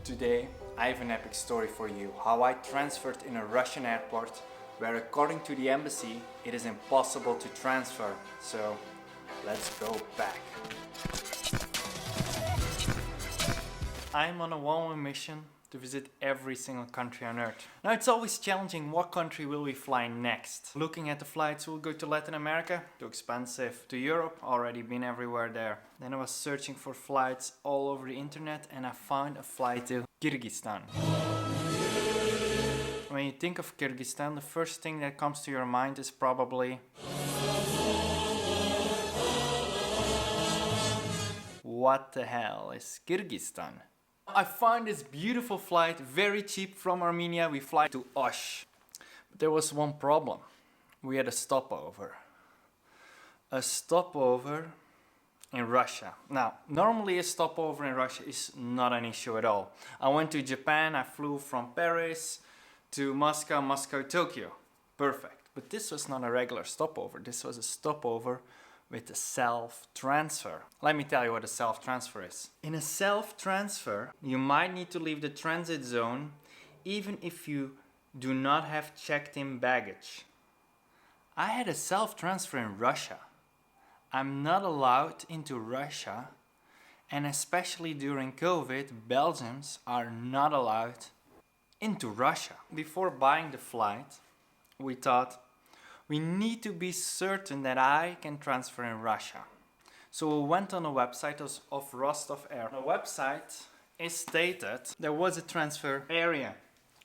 Today, I have an epic story for you, how I transferred in a Russian airport where according to the embassy, it is impossible to transfer. So, let's go back. I'm on a one-way mission to visit every single country on Earth. Now it's always challenging, what country will we fly next? Looking at the flights, we'll go to Latin America, too expensive. To Europe, already been everywhere there. Then I was searching for flights all over the internet and I found a flight to Kyrgyzstan. When you think of Kyrgyzstan, the first thing that comes to your mind is probably... what the hell is Kyrgyzstan? I found this beautiful flight, very cheap from Armenia. We fly to Osh. But there was one problem. We had a stopover. A stopover in Russia. Now, normally a stopover in Russia is not an issue at all. I went to Japan, I flew from Paris to Moscow, Moscow, Tokyo. Perfect. But this was not a regular stopover. This was a stopover with a self-transfer. Let me tell you what a self-transfer is. In a self-transfer, you might need to leave the transit zone even if you do not have checked-in baggage. I had a self-transfer in Russia. I'm not allowed into Russia, and especially during COVID, Belgians are not allowed into Russia. Before buying the flight, we thought, we need to be certain that I can transfer in Russia. So we went on a website of Rostov Air. On the website, it stated there was a transfer area.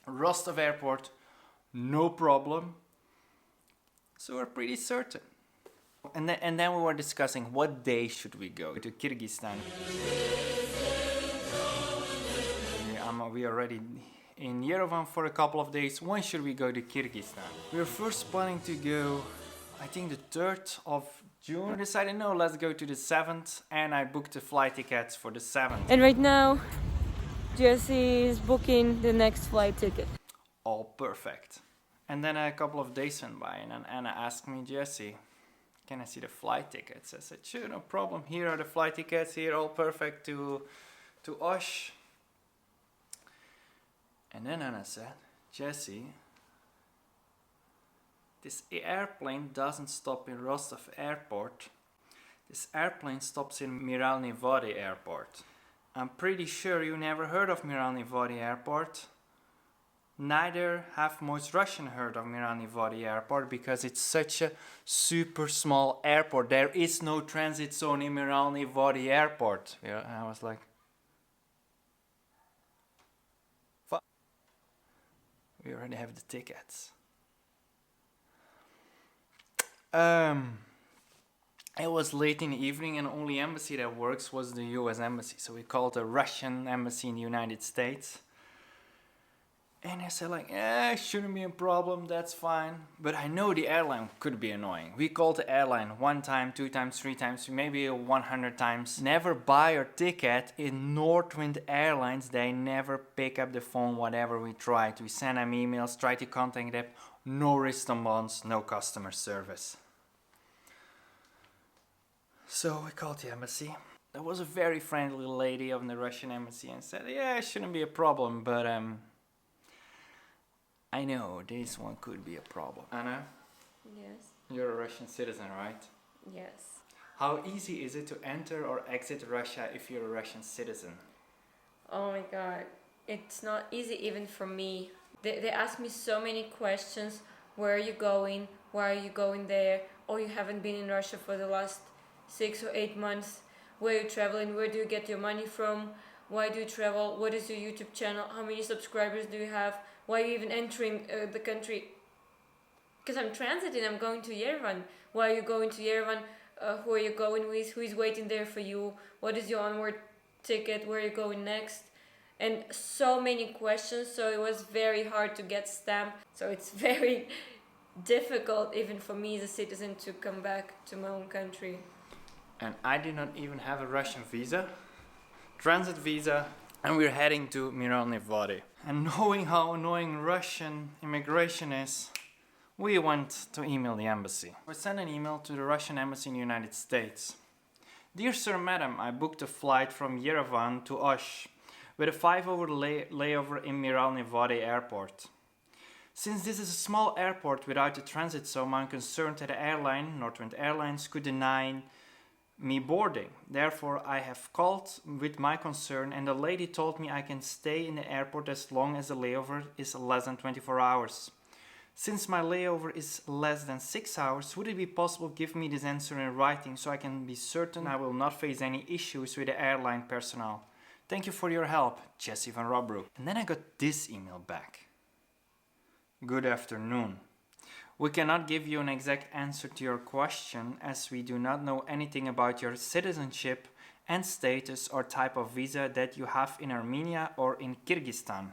Rostov Airport, no problem. So we're pretty certain. And then we were discussing what day should we go to Kyrgyzstan. We already in Yerevan for a couple of days. When should we go to Kyrgyzstan? We were first planning to go, I think the 3rd of June. I decided, no, let's go to the 7th, and I booked the flight tickets for the 7th. And right now, Jesse is booking the next flight ticket. All perfect. And then a couple of days went by, and Anna asked me, Jesse, can I see the flight tickets? I said, sure, no problem. Here are the flight tickets, here, all perfect to Osh. And then Anna said, Jesse, this airplane doesn't stop in Rostov Airport. This airplane stops in Mineralnie Vody Airport. I'm pretty sure you never heard of Mineralnie Vody Airport. Neither have most Russians heard of Mineralnie Vody Airport because it's such a super small airport. There is no transit zone in Mineralnie Vody Airport. Yeah, I was like, we already have the tickets. It was late in the evening and the only embassy that works was the US embassy. So we called the Russian embassy in the United States. And I said like, shouldn't be a problem, that's fine. But I know the airline could be annoying. We called the airline 1 time, 2 times, 3 times, maybe 100 times. Never buy your ticket in Northwind Airlines. They never pick up the phone, whatever we tried. We send them emails, try to contact them. No response, no customer service. So we called the embassy. There was a very friendly lady of the Russian embassy and said, yeah, it shouldn't be a problem, but I know this one could be a problem. Anna? Yes. You're a Russian citizen, right? Yes. How easy is it to enter or exit Russia if you're a Russian citizen? Oh my god. It's not easy even for me. They ask me so many questions. Where are you going? Why are you going there? Oh, you haven't been in Russia for the last 6 or 8 months. Where are you traveling? Where do you get your money from? Why do you travel? What is your YouTube channel? How many subscribers do you have? Why are you even entering the country? Because I'm transiting, I'm going to Yerevan. Why are you going to Yerevan? Who are you going with? Who is waiting there for you? What is your onward ticket? Where are you going next? And so many questions, so it was very hard to get stamped. So it's very difficult even for me as a citizen to come back to my own country. And I did not even have a Russian visa, transit visa, and we're heading to Mineralnie Vody. And knowing how annoying Russian immigration is, we went to email the embassy. We sent an email to the Russian embassy in the United States. Dear Sir, Madam, I booked a flight from Yerevan to Osh. with a 5-hour layover in Mineralnie Vody airport. Since this is a small airport without a transit zone, I'm concerned that the airline, Northwind Airlines, could deny me boarding. Therefore, I have called with my concern, and the lady told me I can stay in the airport as long as the layover is less than 24 hours. Since my layover is less than 6 hours, would it be possible to give me this answer in writing so I can be certain I will not face any issues with the airline personnel? Thank you for your help, Jessie van Robroek. And then I got this email back. Good afternoon. We cannot give you an exact answer to your question as we do not know anything about your citizenship and status or type of visa that you have in Armenia or in Kyrgyzstan.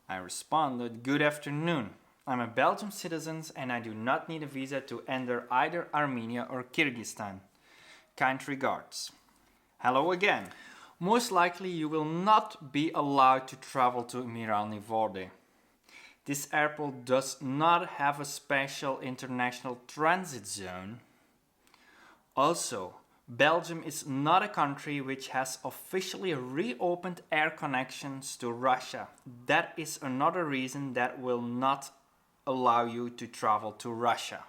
I responded, good afternoon. I'm a Belgian citizen and I do not need a visa to enter either Armenia or Kyrgyzstan. Kind regards. Hello again. Most likely you will not be allowed to travel to Mineralnie Vody. This airport does not have a special international transit zone. Also, Belgium is not a country which has officially reopened air connections to Russia. That is another reason that will not allow you to travel to Russia.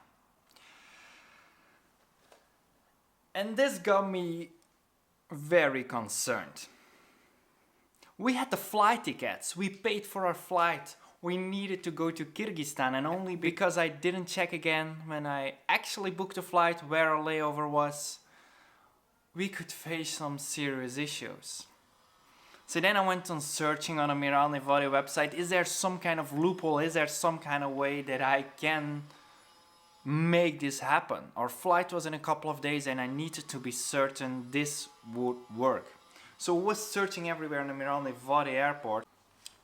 And this got me very concerned. We had the flight tickets, we paid for our flight. We needed to go to Kyrgyzstan, and only because I didn't check again when I actually booked a flight where our layover was, we could face some serious issues. So then I went on searching on a Mineralnie Vody website. Is there some kind of loophole? Is there some kind of way that I can make this happen? Our flight was in a couple of days and I needed to be certain this would work. So I was searching everywhere in the Mineralnie Vody airport.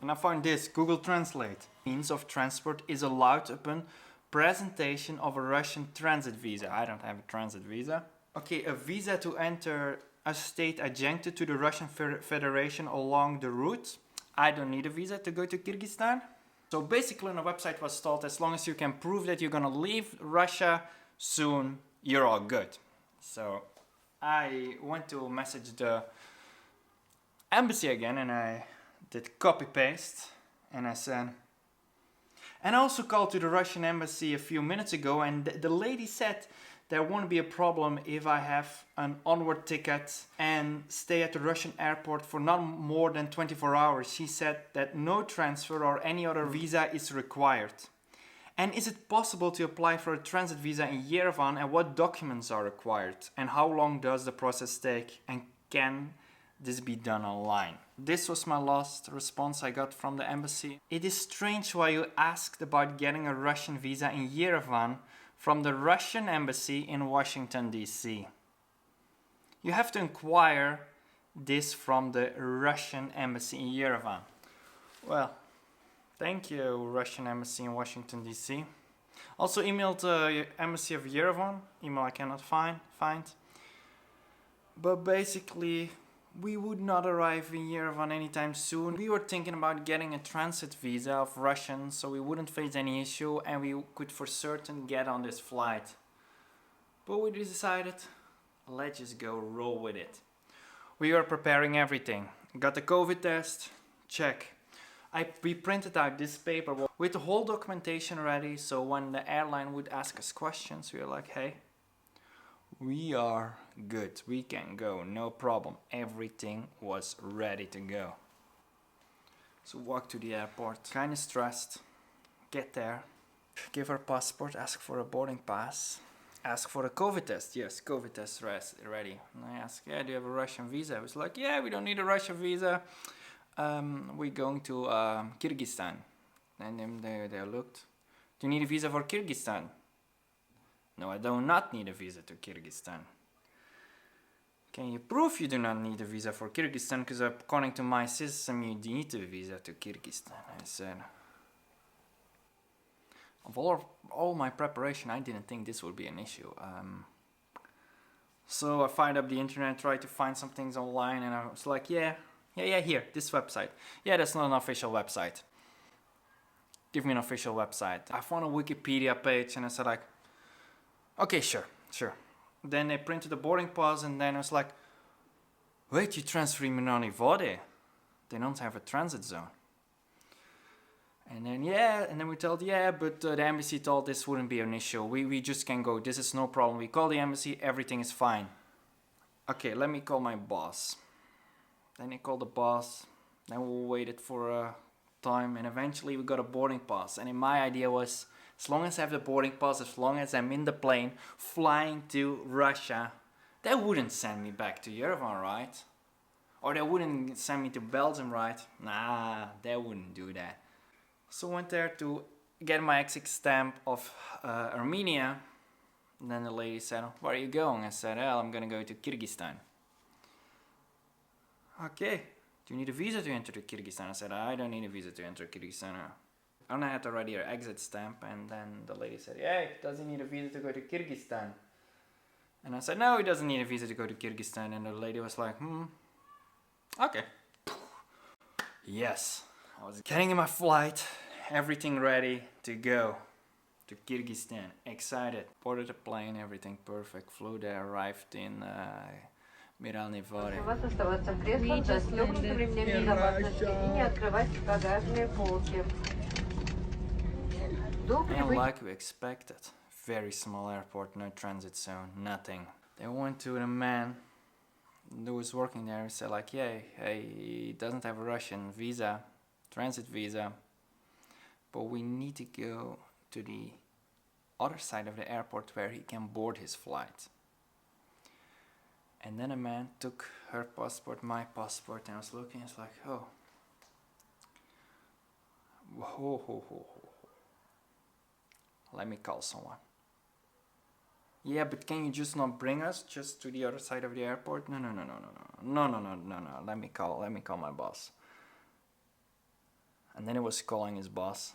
And I found this, Google Translate. Means of transport is allowed upon presentation of a Russian transit visa. I don't have a transit visa. Okay, a visa to enter a state adjacent to the Russian Federation along the route. I don't need a visa to go to Kyrgyzstan. So basically on the website was told as long as you can prove that you're gonna leave Russia soon, you're all good. So I went to message the embassy again and I did copy paste and I said, and I also called to the Russian embassy a few minutes ago and the lady said there won't be a problem if I have an onward ticket and stay at the Russian airport for not more than 24 hours. She said that no transfer or any other visa is required. And is it possible to apply for a transit visa in Yerevan and what documents are required? And how long does the process take? And can this be done online? This was my last response I got from the embassy. It is strange why you asked about getting a Russian visa in Yerevan from the Russian embassy in Washington, D.C. You have to inquire this from the Russian embassy in Yerevan. Well, thank you, Russian embassy in Washington, D.C. Also emailed the embassy of Yerevan, email I cannot find. But basically, we would not arrive in Yerevan anytime soon. We were thinking about getting a transit visa of Russian so we wouldn't face any issue and we could for certain get on this flight. But we decided, let's just go roll with it. We were preparing everything. Got the COVID test, check. We printed out this paper with the whole documentation ready, so when the airline would ask us questions, we were like, hey, we are good, we can go, no problem. Everything was ready to go. So walk to the airport, kinda stressed, get there, give our passport, ask for a boarding pass, ask for a COVID test. Yes, COVID test ready. And I asked, yeah, do you have a Russian visa? I was like, yeah, we don't need a Russian visa. We're going to Kyrgyzstan. And then they looked, do you need a visa for Kyrgyzstan? No, I do not need a visa to Kyrgyzstan. Can you prove you do not need a visa for Kyrgyzstan? Because according to my system, you need a visa to Kyrgyzstan. I said, of all my preparation, I didn't think this would be an issue. So I fired up the internet, tried to find some things online, and I was like, yeah, here, this website. Yeah, that's not an official website. Give me an official website. I found a Wikipedia page, and I said like, okay, sure. Then they printed the boarding pass and then I was like, wait, you transfer Mineralnie Vody? They don't have a transit zone. And then we told, but the embassy told this wouldn't be an issue. We just can go. This is no problem. We call the embassy, everything is fine. Okay, let me call my boss. Then he called the boss. Then we waited for a time, and eventually we got a boarding pass. And my idea was, as long as I have the boarding pass, as long as I'm in the plane flying to Russia, they wouldn't send me back to Yerevan, right? Or they wouldn't send me to Belgium, right? Nah, they wouldn't do that. So I went there to get my exit stamp of Armenia. And then the lady said, where are you going? I said, well, I'm gonna go to Kyrgyzstan. Okay, do you need a visa to enter to Kyrgyzstan? I said, I don't need a visa to enter Kyrgyzstan. And I had already her exit stamp, and then the lady said, yeah, does he need a visa to go to Kyrgyzstan? And I said, no, he doesn't need a visa to go to Kyrgyzstan. And the lady was like, okay. Yes, I was getting in my flight, everything ready to go to Kyrgyzstan. Excited, boarded the plane, everything perfect. Flew there, arrived in Mineralnie Vody. And like we expected, very small airport, no transit zone, nothing. They went to the man who was working there and said like, yeah, he doesn't have a Russian visa, transit visa, but we need to go to the other side of the airport where he can board his flight. And then a man took her passport, my passport, and I was looking, it's like, oh. Let me call someone. Yeah, but can you just not bring us just to the other side of the airport? No. Let me call my boss. And then he was calling his boss.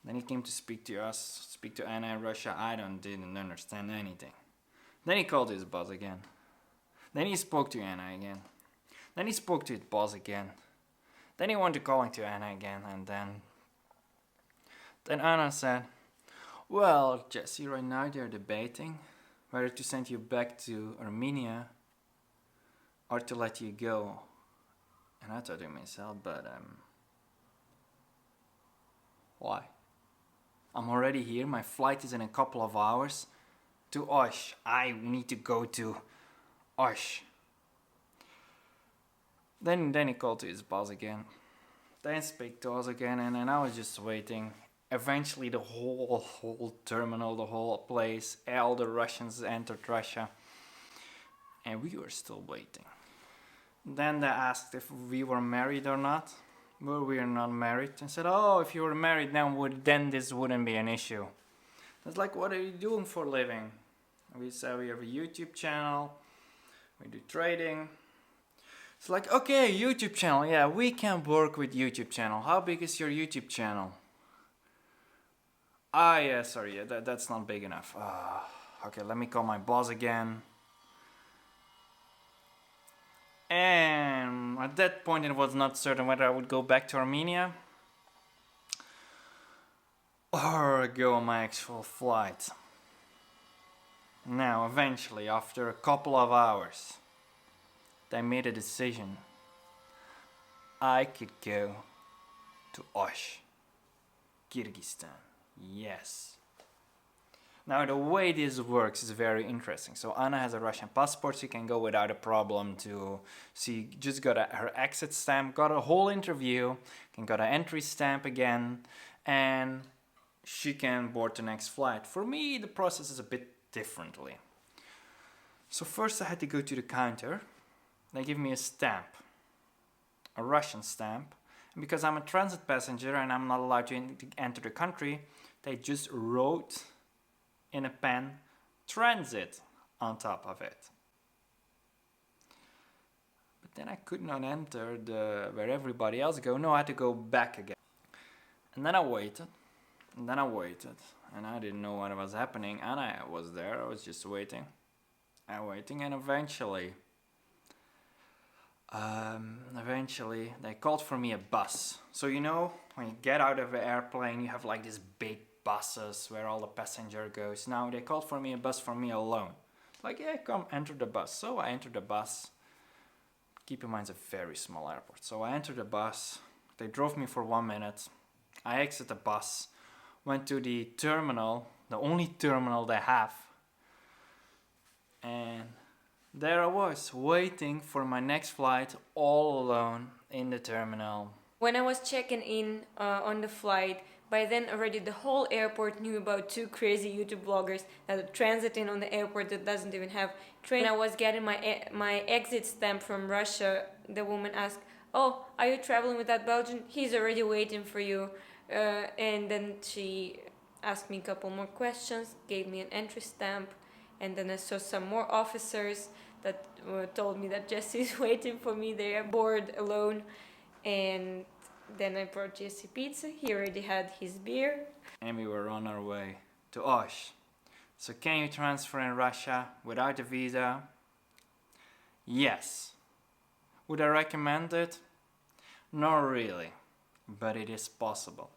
Then he came to speak to us, speak to Anna in Russia. I didn't understand anything. Then he called his boss again. Then he spoke to Anna again. Then he spoke to his boss again. Then he wanted to call to Anna again, and then Anna said, well, Jesse, right now they're debating whether to send you back to Armenia or to let you go. And I thought to myself, but why? I'm already here, my flight is in a couple of hours to Osh. I need to go to Osh. Then he called to his boss again. Then speak to us again, and I was just waiting. Eventually the whole terminal, the whole place, all the Russians entered Russia. And we were still waiting. Then they asked if we were married or not. Well, we are not married. And said, oh, if you were married, then this wouldn't be an issue. It's like, what are you doing for a living? We said we have a YouTube channel. We do trading. It's like, okay, YouTube channel. Yeah, we can work with YouTube channel. How big is your YouTube channel? Yeah, sorry, that's not big enough. Okay, let me call my boss again. And at that point it was not certain whether I would go back to Armenia or go on my actual flight. Now, eventually, after a couple of hours, they made a decision. I could go to Osh, Kyrgyzstan. Yes. Now the way this works is very interesting. So Anna has a Russian passport, she can go without a problem to, she just got her exit stamp, got a whole interview, got an entry stamp again, and she can board the next flight. For me, the process is a bit differently. So first I had to go to the counter. They give me a stamp, a Russian stamp. And because I'm a transit passenger and I'm not allowed to enter the country, they just wrote in a pen transit on top of it. But then I could not enter where everybody else go. No, I had to go back again. And then I waited, and I didn't know what was happening. And I was there, I was just waiting, and eventually they called for me a bus. So you know, when you get out of the airplane, you have like these big buses where all the passenger goes. Now they called for me a bus for me alone. Like, yeah, come enter the bus. So I entered the bus, Keep in mind it's a very small airport. So I entered the bus, they drove me for 1 minute, I exited the bus, went to the terminal, the only terminal they have, and there I was, waiting for my next flight all alone in the terminal. When I was checking in on the flight, by then already the whole airport knew about two crazy YouTube bloggers that are transiting on the airport that doesn't even have train. When I was getting my exit stamp from Russia, the woman asked, "Oh, are you traveling with that Belgian? He's already waiting for you." And then she asked me a couple more questions, gave me an entry stamp, and then I saw some more officers that told me that Jesse's waiting for me there, bored, alone. And then I brought Jesse pizza. He already had his beer. And we were on our way to Osh. So can you transfer in Russia without a visa? Yes. Would I recommend it? Not really, but it is possible.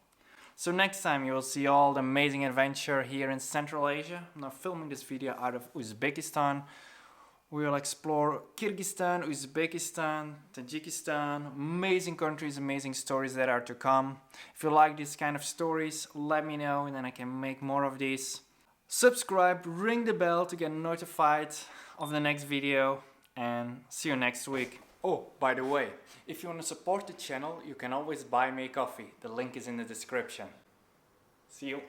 So next time you will see all the amazing adventure here in Central Asia. I'm now filming this video out of Uzbekistan. We will explore Kyrgyzstan, Uzbekistan, Tajikistan, amazing countries, amazing stories that are to come. If you like these kind of stories, let me know and then I can make more of these. Subscribe, ring the bell to get notified of the next video, and see you next week. Oh, by the way, if you want to support the channel, you can always buy me a coffee. The link is in the description. See you.